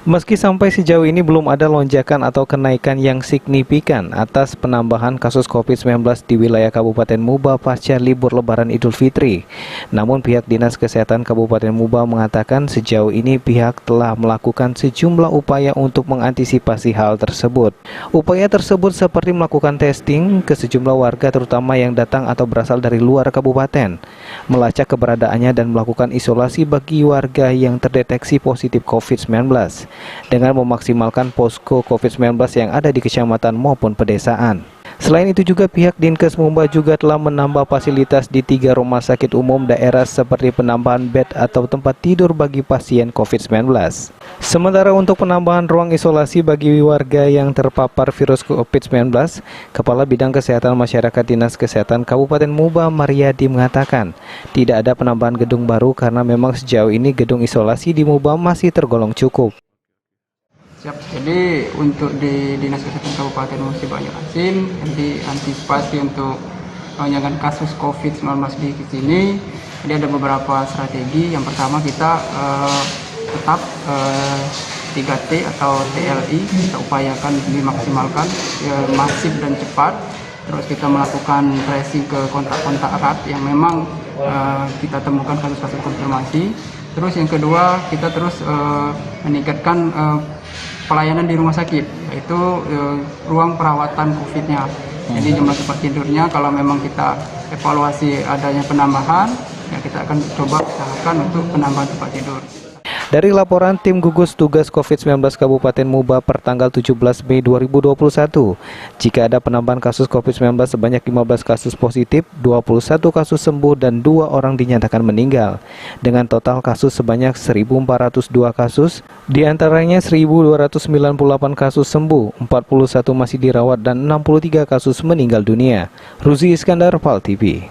Meski sampai sejauh ini belum ada lonjakan atau kenaikan yang signifikan atas penambahan kasus COVID-19 di wilayah Kabupaten Muba pasca libur Lebaran Idul Fitri, namun pihak Dinas Kesehatan Kabupaten Muba mengatakan sejauh ini pihak telah melakukan sejumlah upaya untuk mengantisipasi hal tersebut. Upaya tersebut seperti melakukan testing ke sejumlah warga terutama yang datang atau berasal dari luar kabupaten, melacak keberadaannya dan melakukan isolasi bagi warga yang terdeteksi positif COVID-19. Dengan memaksimalkan posko COVID-19 yang ada di kecamatan maupun pedesaan. Selain itu juga pihak Dinkes Muba juga telah menambah fasilitas di 3 rumah sakit umum daerah seperti penambahan bed atau tempat tidur bagi pasien COVID-19. Sementara untuk penambahan ruang isolasi bagi warga yang terpapar virus COVID-19, Kepala Bidang Kesehatan Masyarakat Dinas Kesehatan Kabupaten Muba Mariadi mengatakan tidak ada penambahan gedung baru karena memang sejauh ini gedung isolasi di Muba masih tergolong cukup. Siap. Jadi untuk di Dinas Kesehatan Kabupaten Musi Banyu Asin, jadi antisipasi untuk lonjakan kasus COVID-19 di sini, jadi ada beberapa strategi. Yang pertama kita tetap 3T atau TLI kita upayakan dimaksimalkan masif dan cepat. Terus kita melakukan tracing ke kontak-kontak erat yang memang kita temukan kasus-kasus konfirmasi. Terus yang kedua kita terus meningkatkan pelayanan di rumah sakit, yaitu ruang perawatan COVID-nya. Jadi jumlah tempat tidurnya kalau memang kita evaluasi adanya penambahan, ya kita akan coba usahakan untuk penambahan tempat tidur. Dari laporan tim gugus tugas COVID-19 Kabupaten Muba per tanggal 17 Mei 2021, jika ada penambahan kasus COVID-19 sebanyak 15 kasus positif, 21 kasus sembuh dan 2 orang dinyatakan meninggal. Dengan total kasus sebanyak 1.402 kasus, diantaranya 1.298 kasus sembuh, 41 masih dirawat dan 63 kasus meninggal dunia. Ruzi Iskandar, PAL TV.